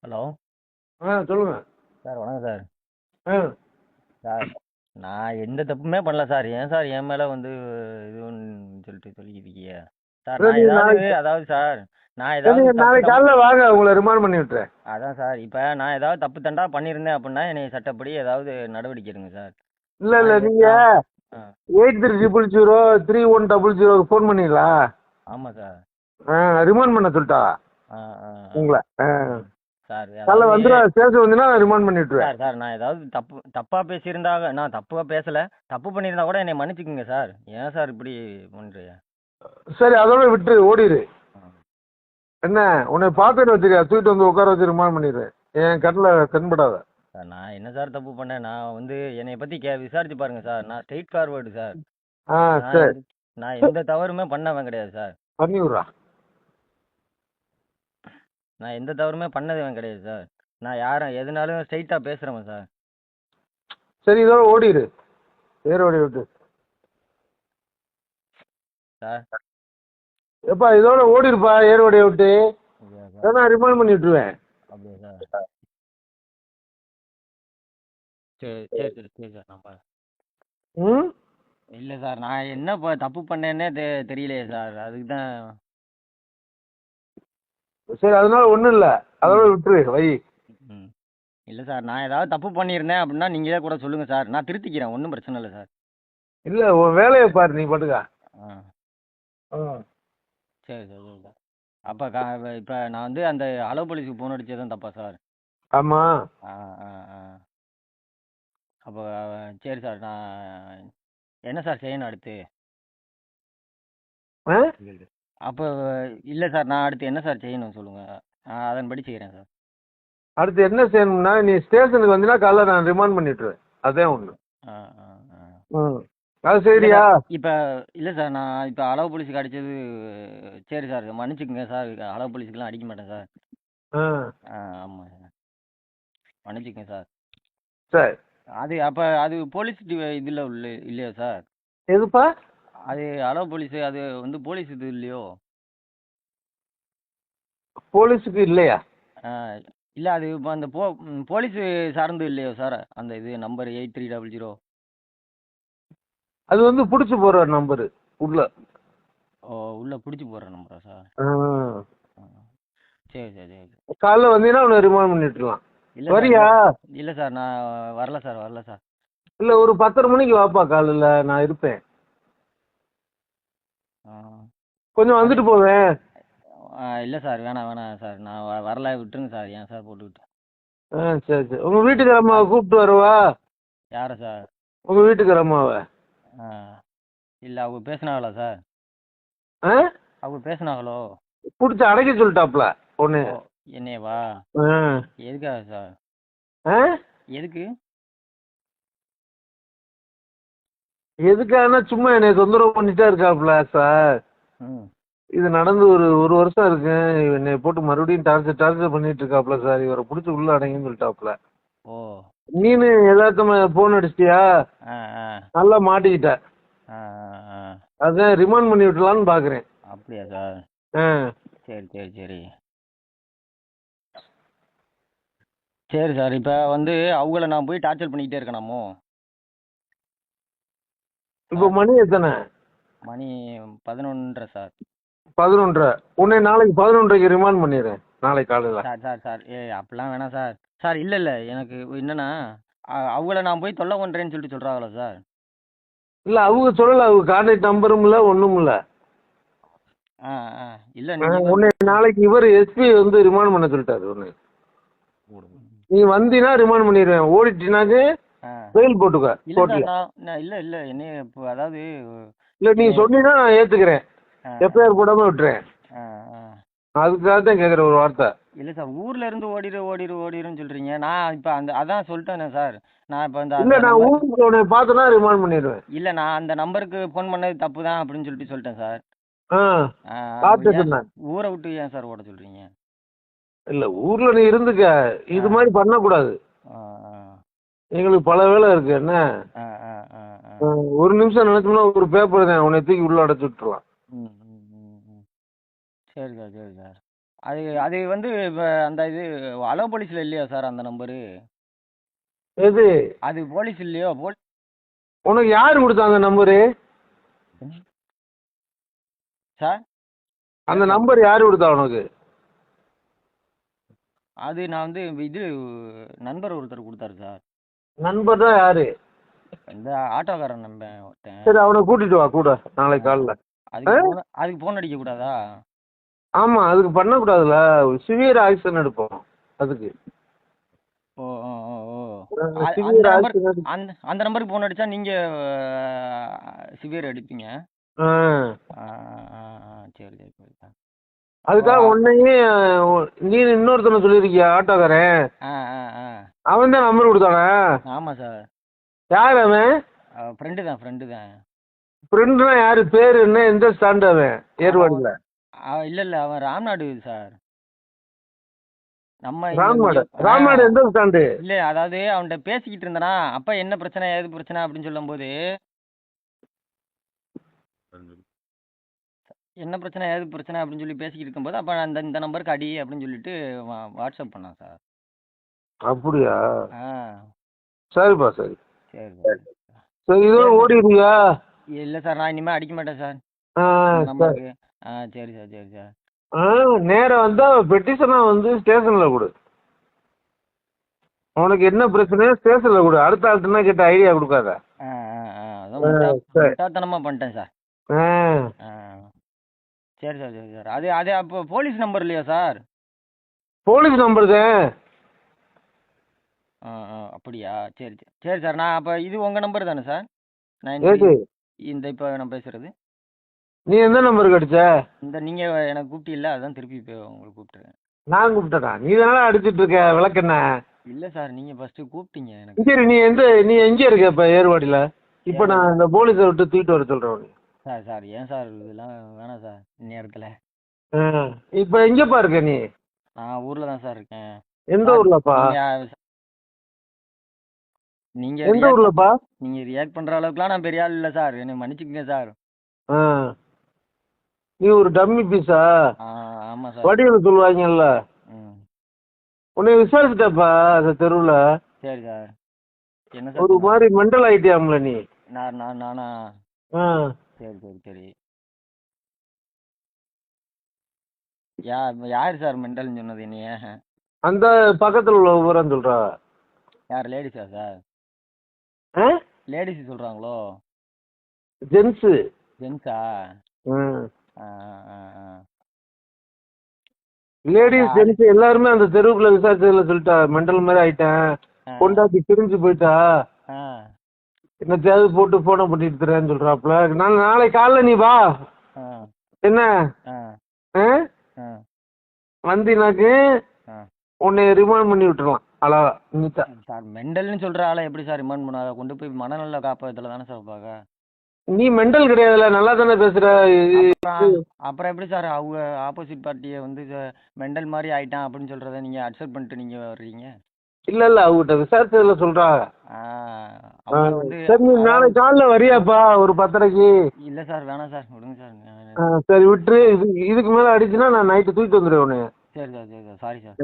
Hello சொல்லுங்க. Sir. வணக்கம் sir. ஆ sir, நான் எந்த தப்புமே பண்ணல சார். ஏன் சார் என் மேலே வந்து இதுன்னு சொல்லிக்கிட்டு இருக்கீங்க சார்? சரி நான் ஏதாவது நாளைக்கு அதாவது சார், நான் சரி ஏதாவது நீங்க தப்பு நாளைக்கு தப்பு காலைல வாங்க, உங்களை ரிமாண்ட் பண்ணி விட்டுறேன். அதான் சார், இப்போ நான் ஏதாவது தப்பு தண்டா பண்ணியிருந்தேன் அப்படின்னா என்னை சட்டப்படி ஏதாவது நடவடிக்கை எடுங்க சார். இல்ல இல்ல நான் நீங்க ஆ ஆ 8300 ஃபோன் பண்ணீங்களா? ஆமாம் சார். ரிமாண்ட் பண்ண சொல்லிட்டா ஆ ஆ ஆ உங்களை? ம். சார் காலைல அதாவது வந்துடும், ஸ்டேஷன் வந்துன்னா ரிமாண்ட் பண்ணி விட்டுருவேன். சார் சார் நான் ஏதாவது தப்பாக பேசியிருந்தாக, நான் தப்பாக பேசலை, தப்பு பண்ணியிருந்தா கூட என்னை மன்னிச்சுக்குங்க சார். ஏன் சார் இப்படி பண்ணுறீங்க? சரி அதோட விட்டு ஓடிடு. என்ன உன்னை பார்த்துட்டு வச்சுக்க, தூக்கிட்டு வந்து உட்கார வச்சு ரிமாண்ட் பண்ணிடுவேன். என் கண்ணில் தென்படாத. சார், நான் என்ன சார் தப்பு பண்ணேன்? நான் வந்து என்னை பற்றி விசாரிச்சு பாருங்க சார். நான் ஸ்ட்ரெயிட் ஃபார்வேர்டு சார். ஆ நான் சரி எந்த நான் எந்த தவறுமே பண்ணவன் கிடையாது சார். பண்ணி விட்றா. நான் எந்த தவறுமே பண்ணதவன் கிடையாது சார். நான் யாரும் எதுனாலும் ஸ்ட்ரெயிட்டாக பேசுகிறவன் சார். சரி இதோட ஓடிடு, வேற ஓடி விட்டு. சார் எப்பா இதோட ஓடிருப்பா, ஏர்வடியை விட்டு. அப்படியா சார்? நான் ரிமாண்ட் பண்ணி விட்டுருவேன். அப்படியா சார்? சரி சரி சரி சரி சார். நான் ம் இல்லை சார், நான் என்ன தப்பு பண்ணேன்னே தெரியலையே சார், அதுக்கு தான். சரி அதனால ஒன்றும் இல்லை, அதோட ம் விட்டுரு வை. ம் இல்லை சார், நான் ஏதாவது தப்பு பண்ணியிருந்தேன் அப்படின்னா நீங்களே கூட சொல்லுங்கள் சார். நான் திருத்திக்கிறேன், ஒன்றும் பிரச்சனை இல்லை சார். இல்லை உன் வேலையை பாரு, நீ பாட்டுக்கா. ஆ ஆ சரி சார் சரி சார். அப்போ இப்போ நான் வந்து அந்த அளவு போலீஸுக்கு ஃபோன் அடிச்சதும் தப்பா சார்? ஆமாம். ஆ ஆ ஆ அப்போ சரி சார், நான் என்ன சார் செய்யணும் அடுத்து? ஆ அப்போ இல்லை சார், நான் அடுத்து என்ன சார் செய்யணும் சொல்லுங்கள், அதன்படி செய்கிறேன் சார். அடுத்து என்ன செய்யணும்னா, நீ ஸ்டேஷனுக்கு வந்தீங்கன்னா காலைல நான் ரிமாண்ட் பண்ணிட்டுருவேன். அதான் ஒன்று. ஆ ஆ ஆ ம் அது இல்லை சரியா? சார், இப்போ இல்லை சார், நான் இப்போ அளவு போலீஸுக்கு அடித்தது சரி சார், மன்னிச்சுக்குங்க சார். அளவு போலீஸுக்கெலாம் அடிக்க மாட்டேன் சார். ஆ ஆமாம் சார், மன்னிச்சுக்கங்க சார். சரி. அது அப்போ அது போலீஸ் இதில் இல்லையா சார்? எதுப்பா? அது அளவு போலீஸு, அது வந்து போலீஸ் இது இல்லையோ? போலீஸுக்கு இல்லையா? இல்லை, அது இப்போ அந்த போலீஸு சார்ந்து இல்லையோ சார் அந்த இது நம்பர் 8300? அது வந்து பிடிச்சி போகிற நம்பரு உள்ள. ஓ, உள்ளே பிடிச்சி போடுற நம்பரா சார்? ஆ. ஆ. சரி சரி சரி. காலைல வந்தீங்கன்னா உன்னை ரிமாண்ட் பண்ணிட்டுலாம். இல்லை சார், வரியா? இல்லை இல்லை சார், நான் வரல சார், வரல சார். இல்லை ஒரு 10:30 மணிக்கு வாப்பா, காலையில் நான் இருப்பேன். ஆ கொஞ்சம் அது வந்துட்டு போவேன். இல்லை சார், வேணாம் வேணாம் சார், நான் வரல, விட்டுருங்க சார். ஏன் சார் போட்டுக்கிட்டு? சரி சரி. உங்கள் வீட்டுக்கார அம்மாவை அது கூப்பிட்டு வரவா? யாரை சார்? உங்கள் வீட்டுக்கார அம்மாவை. ஆ இல்லை, அவங்க பேசுனாங்களா சார்? ஆ அவங்க பேசுனாங்களோ? பிடிச்சி அடைக்க சொல்லிட்டாப்ல ஒன்று. ஓ, என்னையவா? ஆ எதுக்காக சார்? ஆ எதுக்கு? எதுக்காகனா சும்மா என்னை தொந்தரவு பண்ணிட்டே இருக்காப்ல சார். ம் இது நடந்து ஒரு ஒரு வருஷம் இருக்கு. என்னை போட்டு மறுபடியும் டார்ச்சர் பண்ணிட்டு இருக்காப்ல சார். இவரை பிடிச்சி உள்ள அடைங்கன்னு சொல்லிட்டாப்ல. ஓ நீனு எதார்த்தமா போன் அடிச்சிட்டியா? ஆ ஆ நல்லா மாட்டிக்கிட்ட. ஆ ஆ அதான் ரிமாண்ட் பண்ணி விட்டலான்னு பாக்குறேன். அப்படியா சார்? ஆ சரி சரி சரி. சரி சார், இப்போ வந்து அவங்கள நான் போய் டார்ச்சர் பண்ணிக்கிட்டே இருக்கணுமோ இப்போ சார்? மணி எத்தனை? மணி 11:30 சார். 11:30. உன்னை நாளைக்கு 11:30க்கு ரிமாண்ட் பண்ணிடுறேன், நாளைக்கு காலையில. சார் சார் சார், அப்படிலாம் வேணாம் சார். சார் இல்லை இல்லை, எனக்கு என்னன்னா அவங்கள நான் போய் தொல்லை பண்ணுறேன்னு சொல்லிட்டு சொல்கிறாங்களா சார்? இல்ல அவங்க சொல்லல, அவங்க கான்டாக்ட் நம்பரும் இல்ல ஒண்ணும் இல்ல. ஆ ஆ இல்லை, நீங்கள் உன்னை வந்து நாளைக்கு இவர் எஸ்பி வந்து ரிமாண்ட் பண்ண சொல்லிட்டாரு உன்னை. நீ வந்தீனா ரிமாண்ட் பண்ணிடுவேன், ஓடிட்டினாக்கு ஆ பெயில் போட்டுக்க இல்லை சார், கோர்ட்ல. நான் இல்லை இல்லை, என்னைய இப்போ அதாவது இல்ல நீ என்னைய சொன்னீங்கன்னா நான் ஏத்துக்கிறேன், ஆ எஃப்ஐஆர் போடாம விட்டுறேன். ஆ ஆ அதுக்காக தான் கேட்குற ஒரு வார்த்தை. இல்லை சார், ஊர்ல இருந்து ஓடிருன்னு சொல்கிறீங்க. நான் இப்போ அதான் சொல்லிட்டேனே சார். நான் இப்போ இல்ல அந்த நான் நம்பர் ஊருக்கு உன்னை பார்த்தனா ரிமாண்ட் பண்ணிடுவேன். இல்லை, நான் அந்த நம்பருக்கு ஃபோன் பண்ணது தப்பு தான் அப்படின்னு சொல்லிட்டேன் சார். ஆ அப்புறம் பார்த்து ஏன் சொன்னேன். ஊரை விட்டு ஏன் சார் ஓட சொல்கிறீங்க? இல்ல ஊர்ல நீ இருந்துக்க, ஆ இது மாதிரி பண்ணக்கூடாது. ஆ ஆ எங்களுக்கு பல வேலை இருக்கு என்ன. ஆ ஆ ஆ ஆ ஒரு நிமிஷம் நினைச்சோம்னா ஒரு பேப்பர் தான் உன்னை தூக்கி உள்ள அடைச்சு விட்டுருலாம். ம் ம் ம் ம் சரி சார், சரி சார். அது அது வந்து இப்போ அந்த இது அலோ போலீஸில் இல்லையா சார் அந்த நம்பரு? எது அது போலீஸ் இல்லையோ உனக்கு யாரு கொடுத்தா அந்த நம்பரு? சார் அந்த நம்பர் யாரு கொடுத்தா உனக்கு? அது நான் வந்து இது நண்பர் ஒருத்தர் கொடுத்தாரு சார். நண்பர் தான் யாரு? இந்த ஆட்டோக்காரன் நம்பர் ஒருத்தன். சரி அவனை கூட்டிட்டு வா கூட நாளைக்கு காலைல. அதுக்கு ஃபோன் அடிக்க கூடாதா? ஆமா அதுக்கு பண்ணக்கூடாதுல, சிவியர் ஆக்ஷன் எடுப்போம் அதுக்கு. ஓ ஓ ஓ ஓ சிவியர் ஆக்ஷன் அந்த நம்பருக்கு ஃபோன் அடிச்சா நீங்க சிவியர் அடிப்பீங்க. சரி சரி சரி சார். அதுக்காக உன்னையே நீ இன்னொருத்தனை சொல்லியிருக்கியா ஆட்டோக்காரன்? அவன் தான் நம்பர் கொடுத்தானே? ஆமா சார். யார் அவன்? ஃப்ரெண்டு தான் ஃப்ரெண்டுனா யாரு? பேரு என்ன? எந்த ஸ்டாண்ட் அவன்? ஏர்வாடில? இல்ல அவன் ராம்நாடு சார். நம்ம ராம்நாடு எந்த ஸ்டாண்டு? இல்ல அதாவது அவன்கிட்ட பேசிக்கிட்டு இருந்தானா அப்ப என்ன பிரச்சனை ஏது பிரச்சனை அப்படின்னு சொல்லும் போது என்ன பிரச்சனை ஏது பிரச்சனை அப்படின்னு சொல்லி பேசிக்கிட்டு இருக்கும்போது அப்ப இந்த நம்பருக்கு அடி அப்படின்னு சொல்லிட்டு வாட்ஸ்அப் பண்ணான் சார். அப்படியா? சரிப்பா சரி சரி சரி. இதோட ஓடிடுவியா? இல்ல சார் நான் இனிமே அடிக்க மாட்டேன் சார் நம்பருக்கு. சரி சார் சரி சார். நேரம் வந்தா பெட்டிஷனா வந்து ஸ்டேஷன்ல கொடு. உனக்கு என்ன பிரச்சனையோ ஸ்டேஷன்ல கொடு. அடுத்த ஆள்கிட்ட கேட்ட ஐடியா கொடுக்காத. முட்டாள்தனமா பண்ணிட்டேன் சார். சரி சார் சரி சார். அது அப்போ போலீஸ் நம்பர் இல்லையா சார்? போலீஸ் நம்பர் தான். அப்படியா? சரி சரி சரி சார். நான் அப்போ இது உங்கள் நம்பர் தானே சார்? நான் இந்த இப்போ நான் பேசுகிறது. நீ எந்த நம்பருக்கு அடிச்ச? இந்த நீங்கள் எனக்கு கூப்பிட்டீல்ல அதான் திருப்பி இப்போ உங்களுக்கு கூப்பிட்டுருக்கேன். நான் கூப்பிட்டேனா? நீ தானே அடிச்சிட்டு இருக்க விளக்கென்ன? இல்லை சார் நீங்கள் ஃபஸ்ட்டு கூப்பிட்டீங்க எனக்கு. சரி நீ எங்கே இருக்க இப்போ ஏர்வாடியில்? இப்போ நான் இந்த போலீஸை விட்டு தூக்கிட்டு வர சொல்கிறேன். சார் சார் ஏன் சார் இதெல்லாம் வேணாம் சார் இந்நேரத்தில். இப்போ எங்கேப்பா இருக்க நீ? நான் ஊரில் தான் சார் இருக்கேன். எந்த ஊர்லப்பா? நீங்கள் எந்த ஊர்லப்பா? நீங்கள் ரியாக்ட் பண்ணுற அளவுக்குலாம் நான் பெரிய ஆள் இல்லை சார், என்னை மன்னிச்சுக்கங்க சார். நீ ஒரு டம்மி பீஸா? ஆமாம் சார். வடிவில் சொல்லுவாங்கல்ல. உன்னை விசாரிச்சுட்டப்பா அந்த தெருவில். சரி சார். என்ன சார் ஒரு மாதிரி மெண்டல் ஆகிட்டியாம்ல நீ? நானா? சரி சரி சரி. யார் சார் மெண்டல்னு சொன்னது என்னைய? அந்த பக்கத்தில் உள்ள விவரம் சொல்கிறா. யார் லேடிஸா சார்? லேடிஸ் சொல்கிறாங்களோ? ஜென்ஸா? லேடிஸ் ஜென்ஸ் எல்லாருமே அந்த தெருவுக்குள்ள விசாரிச்சதுல சொல்லிட்டா மெண்டல் மாதிரி ஆயிட்டேன், கொண்டாட்டி பிரிஞ்சு போயிட்டா, என்னத்தையாவது போட்டு போன பண்ணிட்டு தரேன்னு சொல்றாப்ல. நாளைக்கு காலைல நீ வா. என்ன வந்தினாக்கு உன்னை ரிமாண்ட் பண்ணி விட்டுருலாம். அழகா நீட்டா. சார் மெண்டல்னு சொல்ற ஆளை எப்படி சார் ரிமாண்ட் பண்ணாத? கொண்டு போய் மனநல காப்பகத்துல தானே சார் பார்க்க. நீ மெண்டல் கிடையாதுல, நல்லா தானே பேசுற. அப்புறம் எப்படி சார் அவங்க ஆப்போசிட் பார்ட்டியை வந்து மெண்டல் மாதிரி ஆயிட்டான் அப்படின்னு சொல்றத நீங்க அக்செப்ட் பண்ணிட்டு நீங்க வர்றீங்க? இல்ல அவங்ககிட்ட விசாரிச்சதுல சொல்றா. வந்து சரி நீ நாளைக்கு காலைல வரியாப்பா ஒரு 10:30க்கு? இல்ல சார் வேணாம் சார், விடுங்க சார். சரி விட்டுரு. இதுக்கு மேல அடிச்சுன்னா நான் நைட்டு தூக்கிட்டு வந்துடுவேன் உன்னை. சரி சார் சரி சார். Sorry sir.